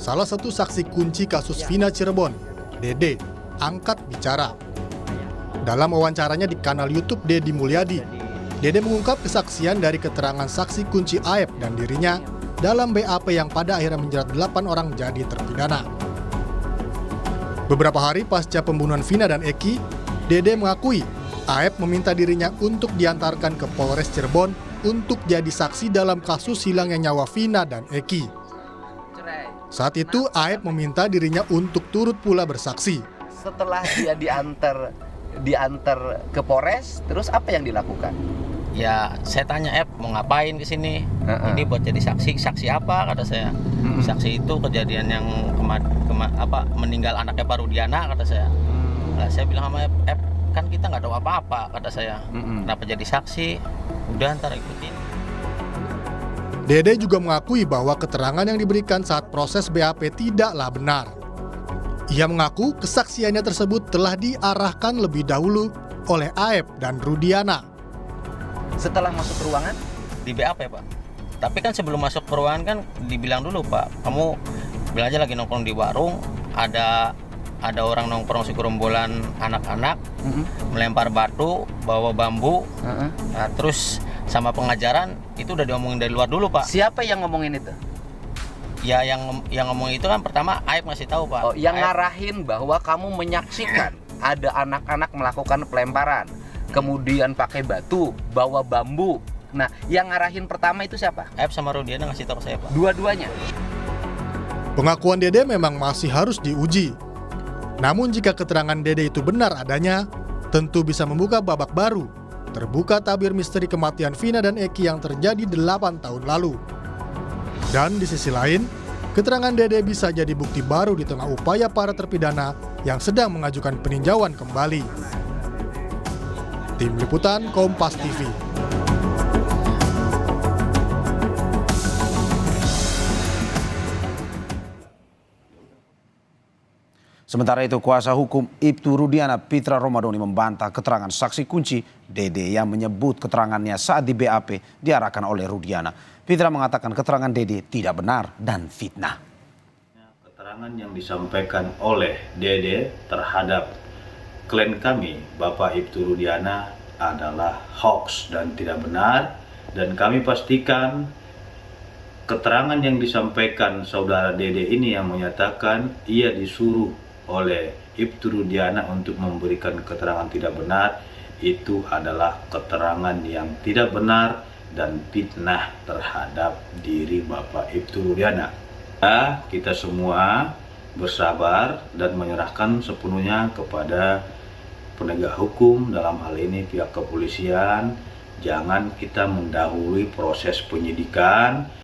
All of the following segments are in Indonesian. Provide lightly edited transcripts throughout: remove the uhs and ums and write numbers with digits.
salah satu saksi kunci kasus Vina Cirebon, Dede, angkat bicara. Dalam wawancaranya di kanal YouTube Deddy Mulyadi, Dede mengungkap kesaksian dari keterangan saksi kunci Aep dan dirinya dalam BAP yang pada akhirnya menjerat 8 orang jadi terpidana. Beberapa hari pasca pembunuhan Vina dan Eki, Dede mengakui Aep meminta dirinya untuk diantarkan ke Polres Cirebon untuk jadi saksi dalam kasus hilangnya nyawa Vina dan Eki. Saat itu Aep meminta dirinya untuk turut pula bersaksi. Setelah dia diantar ke Polres, terus apa yang dilakukan? Ya, saya tanya mau ngapain ke sini? Ini buat jadi saksi apa kata saya. Saksi itu kejadian yang meninggal anaknya Pak Rudiana kata saya. Nah, saya bilang sama kan kita nggak tahu apa-apa kata saya. Kenapa jadi saksi? Udah ntar ikutin. Dede juga mengakui bahwa keterangan yang diberikan saat proses BAP tidaklah benar. Ia mengaku kesaksiannya tersebut telah diarahkan lebih dahulu oleh Aep dan Rudiana. Setelah masuk ruangan? Di BAP Pak. Tapi kan sebelum masuk ke ruangan kan dibilang dulu Pak, kamu bilang aja lagi nongkrong di warung, ada orang nongkrong segerombolan anak-anak, melempar batu, bawa bambu, nah, terus sama pengajaran itu udah diomongin dari luar dulu Pak. Siapa yang ngomongin itu? Ya yang ngomong itu kan pertama Aep ngasih tahu Pak. Oh, yang ngarahin bahwa kamu menyaksikan ada anak-anak melakukan pelemparan, kemudian pakai batu, bawa bambu. Nah, yang ngarahin pertama itu siapa? Aep sama Rudiana ngasih tahu ke saya Pak. Dua-duanya. Pengakuan Dede memang masih harus diuji. Namun jika keterangan Dede itu benar adanya, tentu bisa membuka babak baru. Terbuka tabir misteri kematian Vina dan Eki yang terjadi 8 tahun lalu. Dan di sisi lain, keterangan Dede bisa jadi bukti baru di tengah upaya para terpidana yang sedang mengajukan peninjauan kembali. Tim Liputan Kompas TV. Sementara itu, kuasa hukum Ibtu Rudiana Pitra Romadoni membantah keterangan saksi kunci Dede yang menyebut keterangannya saat di BAP diarahkan oleh Rudiana. Pitra mengatakan keterangan Dede tidak benar dan fitnah. Keterangan yang disampaikan oleh Dede terhadap klien kami, Bapak Ibtu Rudiana, adalah hoax dan tidak benar. Dan kami pastikan keterangan yang disampaikan saudara Dede ini yang menyatakan ia disuruh oleh Ibtu Rudiana untuk memberikan keterangan tidak benar, itu adalah keterangan yang tidak benar dan fitnah terhadap diri Bapak Ibtu Rudiana. Kita semua bersabar dan menyerahkan sepenuhnya kepada penegak hukum, dalam hal ini pihak kepolisian. Jangan kita mendahului proses penyidikan.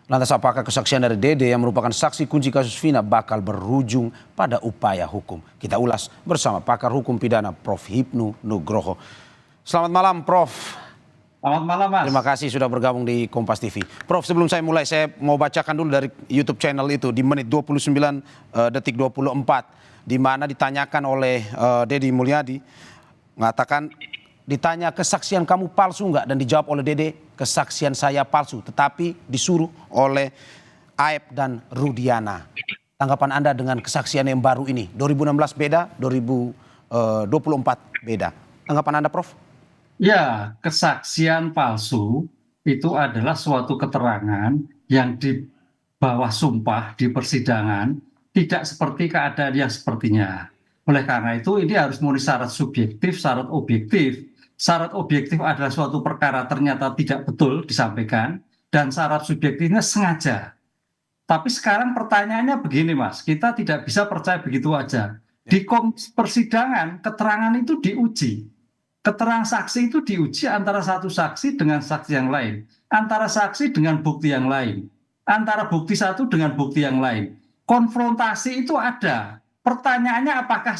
Lantas apakah kesaksian dari Dede yang merupakan saksi kunci kasus Vina bakal berujung pada upaya hukum? Kita ulas bersama pakar hukum pidana Prof. Hipnu Nugroho. Selamat malam Prof. Selamat malam Mas. Terima kasih sudah bergabung di Kompas TV. Prof, sebelum saya mulai saya mau bacakan dulu dari YouTube channel itu di menit 29 detik 24. Di mana ditanyakan oleh Deddy Mulyadi, mengatakan ditanya kesaksian kamu palsu nggak, dan dijawab oleh Dede kesaksian saya palsu, tetapi disuruh oleh Aep dan Rudiana. Tanggapan Anda dengan kesaksian yang baru ini? 2016 beda, 2024 beda. Tanggapan Anda Prof? Ya, kesaksian palsu itu adalah suatu keterangan yang di bawah sumpah di persidangan tidak seperti keadaan yang sepertinya. Oleh karena itu ini harus memenuhi syarat subjektif, syarat objektif. Syarat objektif adalah suatu perkara ternyata tidak betul disampaikan, dan syarat subjektifnya sengaja. Tapi sekarang pertanyaannya begini Mas, kita tidak bisa percaya begitu aja. Di persidangan keterangan itu diuji. Keterangan saksi itu diuji antara satu saksi dengan saksi yang lain, antara saksi dengan bukti yang lain, antara bukti satu dengan bukti yang lain. Konfrontasi itu ada. Pertanyaannya apakah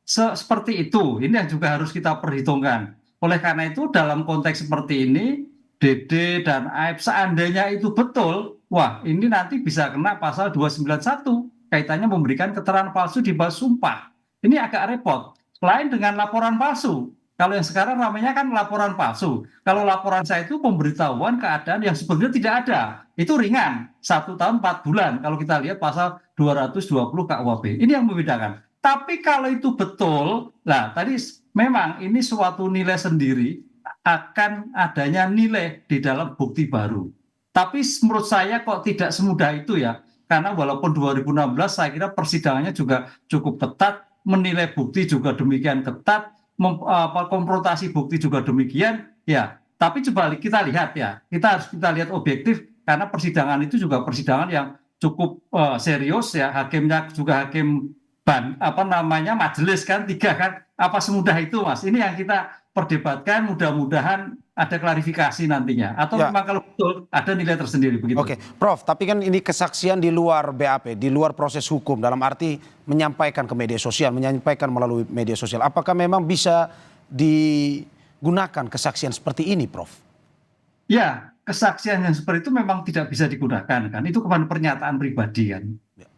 seperti itu? Ini yang juga harus kita perhitungkan. Oleh karena itu dalam konteks seperti ini, Dede dan Aep seandainya itu betul, wah ini nanti bisa kena pasal 291 kaitannya memberikan keterangan palsu di bawah sumpah. Ini agak repot. Lain dengan laporan palsu. Kalau yang sekarang namanya kan laporan palsu. Kalau laporan saya itu pemberitahuan keadaan yang sebenarnya tidak ada. Itu ringan, 1 tahun 4 bulan. Kalau kita lihat pasal 220 KUHP. Ini yang membedakan. Tapi kalau itu betul, nah tadi memang ini suatu nilai sendiri akan adanya nilai di dalam bukti baru. Tapi menurut saya kok tidak semudah itu ya. Karena walaupun 2016 saya kira persidangannya juga cukup ketat, menilai bukti juga demikian ketat, konfrontasi bukti juga demikian, ya. Tapi coba kita lihat ya, kita lihat objektif karena persidangan itu juga persidangan yang cukup serius ya, hakimnya juga hakim majelis kan 3 kan, apa semudah itu Mas? Ini yang kita perdebatkan, mudah-mudahan ada klarifikasi nantinya. Atau memang kalau betul ada nilai tersendiri begitu. Oke, Prof, tapi kan ini kesaksian di luar BAP, di luar proses hukum, dalam arti menyampaikan ke media sosial, menyampaikan melalui media sosial. Apakah memang bisa digunakan kesaksian seperti ini, Prof? Ya, kesaksian yang seperti itu memang tidak bisa digunakan kan. Itu kepada pernyataan pribadi kan.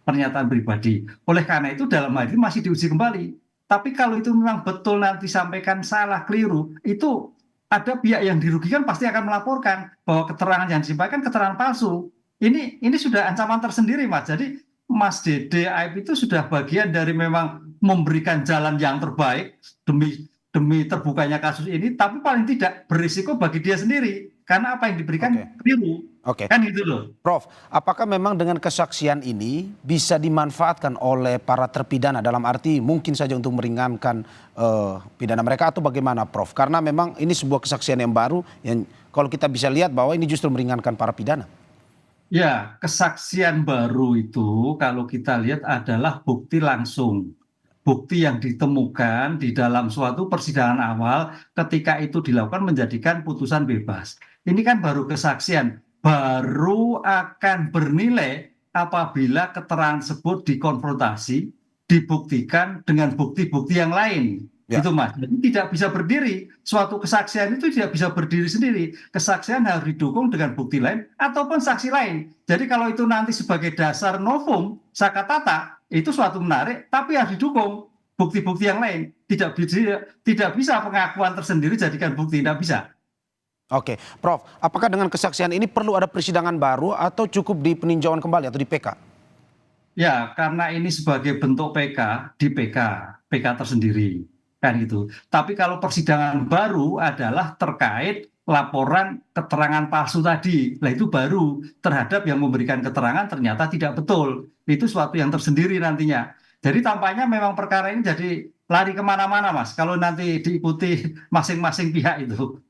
Pernyataan pribadi. Oleh karena itu dalam hal ini masih diuji kembali. Tapi kalau itu memang betul nanti sampaikan salah, keliru, itu ada pihak yang dirugikan pasti akan melaporkan bahwa keterangan yang disampaikan keterangan palsu. Ini sudah ancaman tersendiri Mas. Jadi Mas Dede Aib itu sudah bagian dari memang memberikan jalan yang terbaik demi terbukanya kasus ini, tapi paling tidak berisiko bagi dia sendiri karena apa yang diberikan keliru. Kan gitu loh. Prof, apakah memang dengan kesaksian ini bisa dimanfaatkan oleh para terpidana dalam arti mungkin saja untuk meringankan pidana mereka atau bagaimana, Prof? Karena memang ini sebuah kesaksian yang baru yang kalau kita bisa lihat bahwa ini justru meringankan para pidana. Ya, kesaksian baru itu kalau kita lihat adalah bukti langsung. Bukti yang ditemukan di dalam suatu persidangan awal ketika itu dilakukan menjadikan putusan bebas. Ini kan baru kesaksian. Baru akan bernilai apabila keterangan tersebut dikonfrontasi, dibuktikan dengan bukti-bukti yang lain. Itu Mas. Jadi tidak bisa berdiri. Suatu kesaksian itu tidak bisa berdiri sendiri. Kesaksian harus didukung dengan bukti lain ataupun saksi lain. Jadi kalau itu nanti sebagai dasar novum, sakatata, itu suatu menarik, tapi harus didukung bukti-bukti yang lain. Tidak bisa pengakuan tersendiri jadikan bukti, tidak bisa. Oke, Prof, apakah dengan kesaksian ini perlu ada persidangan baru atau cukup di peninjauan kembali atau di PK? Ya, karena ini sebagai bentuk PK, di PK tersendiri, kan gitu. Tapi kalau persidangan baru adalah terkait laporan keterangan palsu tadi, lah itu baru terhadap yang memberikan keterangan ternyata tidak betul. Itu suatu yang tersendiri nantinya. Jadi tampaknya memang perkara ini jadi lari kemana-mana, Mas, kalau nanti diikuti masing-masing pihak itu.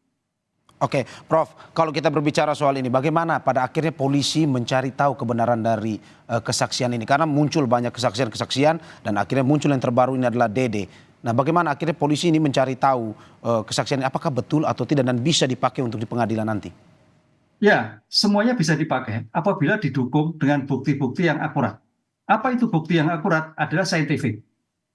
Oke, Prof, kalau kita berbicara soal ini, bagaimana pada akhirnya polisi mencari tahu kebenaran dari kesaksian ini? Karena muncul banyak kesaksian-kesaksian dan akhirnya muncul yang terbaru ini adalah Dede. Nah, bagaimana akhirnya polisi ini mencari tahu kesaksian ini apakah betul atau tidak dan bisa dipakai untuk di pengadilan nanti? Ya, semuanya bisa dipakai apabila didukung dengan bukti-bukti yang akurat. Apa itu bukti yang akurat? Adalah saintifik.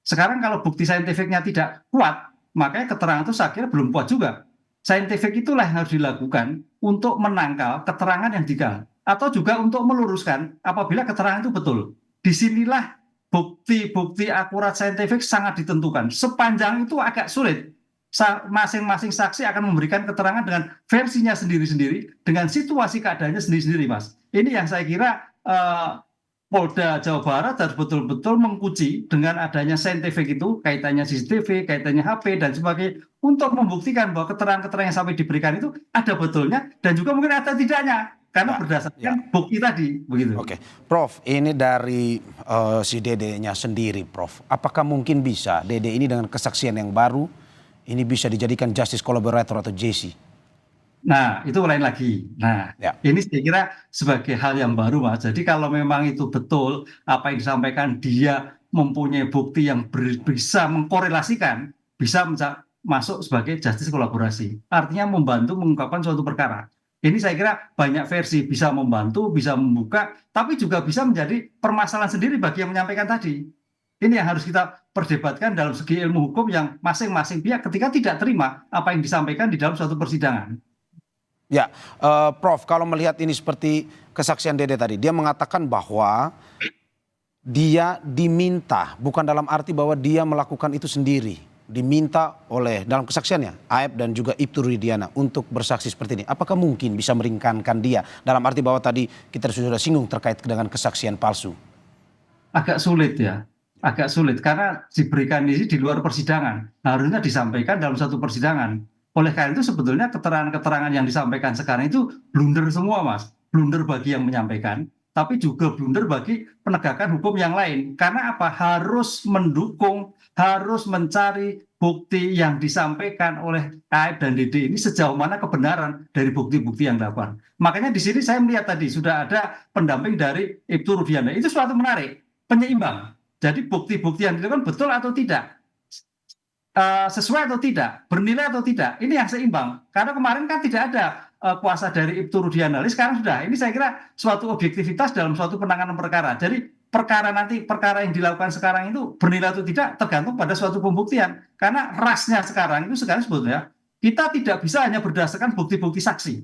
Sekarang kalau bukti saintifiknya tidak kuat, makanya keterangan itu saya kira belum kuat juga. Saintifik itulah yang harus dilakukan untuk menangkal keterangan yang digal. Atau juga untuk meluruskan apabila keterangan itu betul. Disinilah bukti-bukti akurat saintifik sangat ditentukan. Sepanjang itu agak sulit. Masing-masing saksi akan memberikan keterangan dengan versinya sendiri-sendiri, dengan situasi keadaannya sendiri-sendiri, Mas. Ini yang saya kira Polda Jawa Barat harus betul-betul menguji dengan adanya saintifik itu, kaitannya CCTV, kaitannya HP, dan sebagainya, untuk membuktikan bahwa keterangan-keterangan yang sampai diberikan itu ada betulnya, dan juga mungkin ada tidaknya, karena berdasarkan bukti tadi. Begitu. Oke, Prof, ini dari si Dede-nya sendiri, Prof. Apakah mungkin bisa Dede ini dengan kesaksian yang baru, ini bisa dijadikan justice collaborator atau JC? Nah, itu lain lagi. Nah, ini saya kira sebagai hal yang baru, Mas. Jadi kalau memang itu betul apa yang disampaikan, dia mempunyai bukti yang bisa mengkorelasikan, bisa masuk sebagai justice kolaborasi. Artinya membantu mengungkapkan suatu perkara. Ini saya kira banyak versi, bisa membantu, bisa membuka, tapi juga bisa menjadi permasalahan sendiri bagi yang menyampaikan tadi. Ini yang harus kita perdebatkan dalam segi ilmu hukum yang masing-masing pihak ketika tidak terima apa yang disampaikan di dalam suatu persidangan. Ya, Prof, kalau melihat ini seperti kesaksian Dede tadi, dia mengatakan bahwa dia diminta, bukan dalam arti bahwa dia melakukan itu sendiri. diminta oleh dalam kesaksiannya Aib dan juga Ibtu Rudiana untuk bersaksi seperti ini. Apakah mungkin bisa meringankan dia? Dalam arti bahwa tadi kita sudah singgung terkait dengan kesaksian palsu. Agak sulit ya, agak sulit karena diberikan ini di luar persidangan. Harusnya disampaikan dalam satu persidangan. Oleh karena itu sebetulnya keterangan-keterangan yang disampaikan sekarang itu blunder semua, Mas. Blunder bagi yang menyampaikan, tapi juga blunder bagi penegakan hukum yang lain. Karena apa? Harus mendukung, harus mencari bukti yang disampaikan oleh Aib dan Dede ini sejauh mana kebenaran dari bukti-bukti yang dapat. Makanya di sini saya melihat tadi sudah ada pendamping dari Ibtu Rudiana. Itu suatu menarik, penyeimbang. Jadi bukti-bukti yang dilakukan betul atau tidak, sesuai atau tidak, bernilai atau tidak, ini yang seimbang. Karena kemarin kan tidak ada kuasa dari Ibtu Rudiana, sekarang sudah. Ini saya kira suatu objektivitas dalam suatu penanganan perkara. Jadi perkara yang dilakukan sekarang itu bernilai atau tidak tergantung pada suatu pembuktian. Karena rasnya sekarang itu sekarang sebetulnya kita tidak bisa hanya berdasarkan bukti-bukti saksi,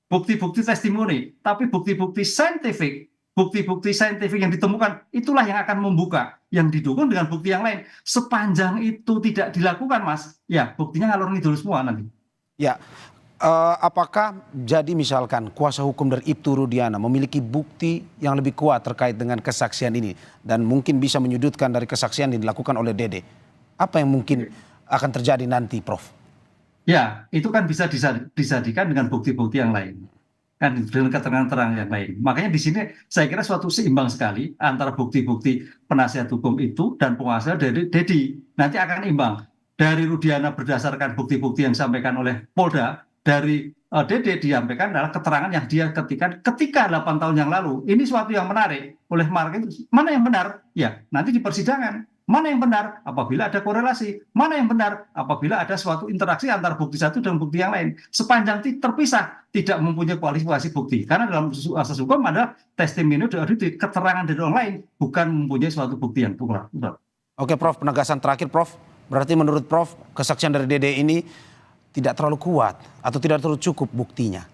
bukti-bukti testimoni, tapi bukti-bukti saintifik. Bukti-bukti saintifik yang ditemukan itulah yang akan membuka, yang didukung dengan bukti yang lain. Sepanjang itu tidak dilakukan, Mas, ya buktinya ngalor ngidul semua nanti. Ya, apakah jadi misalkan kuasa hukum dari Ibtu Rudiana memiliki bukti yang lebih kuat terkait dengan kesaksian ini dan mungkin bisa menyudutkan dari kesaksian yang dilakukan oleh Dede? Apa yang mungkin akan terjadi nanti, Prof? Ya, itu kan bisa disadikan dengan bukti-bukti yang lain. Kan dengan keterangan-keterangan yang lain. Makanya di sini saya kira suatu seimbang sekali antara bukti-bukti penasihat hukum itu dan penguasa dari Dedi. Nanti akan imbang. Dari Rudiana berdasarkan bukti-bukti yang disampaikan oleh Polda, dari Dede disampaikan adalah keterangan yang dia ketika 8 tahun yang lalu. Ini suatu yang menarik. Oleh market mana yang benar? Ya, nanti di persidangan. Mana yang benar? Apabila ada korelasi. Mana yang benar? Apabila ada suatu interaksi antara bukti satu dan bukti yang lain. Sepanjang terpisah, tidak mempunyai kualifikasi bukti. Karena dalam asas hukum adalah testimoni dari keterangan dari orang lain, bukan mempunyai suatu bukti yang plural. Oke, Prof, penegasan terakhir, Prof. Berarti menurut Prof, kesaksian dari Dede ini tidak terlalu kuat atau tidak terlalu cukup buktinya?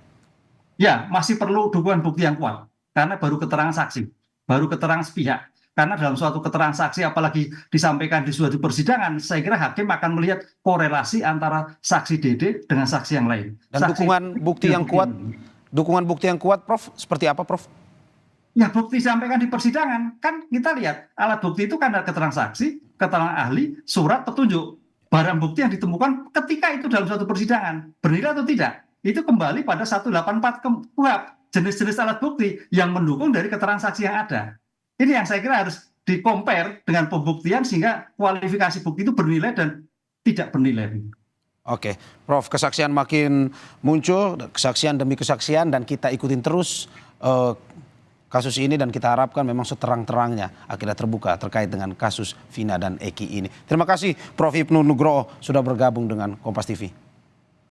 Ya, masih perlu dukungan bukti yang kuat. Karena baru keterangan saksi, baru keterangan sepihak. Karena dalam suatu keterangan saksi apalagi disampaikan di suatu persidangan, saya kira hakim akan melihat korelasi antara saksi Dede dengan saksi yang lain. Dan saksi, dukungan bukti yang kuat, Prof, seperti apa, Prof? Ya, bukti disampaikan di persidangan. Kan kita lihat alat bukti itu kan ada keterangan saksi, keterangan ahli, surat petunjuk. Barang bukti yang ditemukan ketika itu dalam suatu persidangan, bernilai atau tidak, itu kembali pada 184 KUHP, jenis-jenis alat bukti yang mendukung dari keterangan saksi yang ada. Ini yang saya kira harus di-compare dengan pembuktian sehingga kualifikasi bukti itu bernilai dan tidak bernilai. Oke, Prof, kesaksian makin muncul, kesaksian demi kesaksian, dan kita ikutin terus kasus ini dan kita harapkan memang seterang-terangnya akhirnya terbuka terkait dengan kasus Vina dan Eki ini. Terima kasih Prof Ibnu Nugroho sudah bergabung dengan Kompas TV.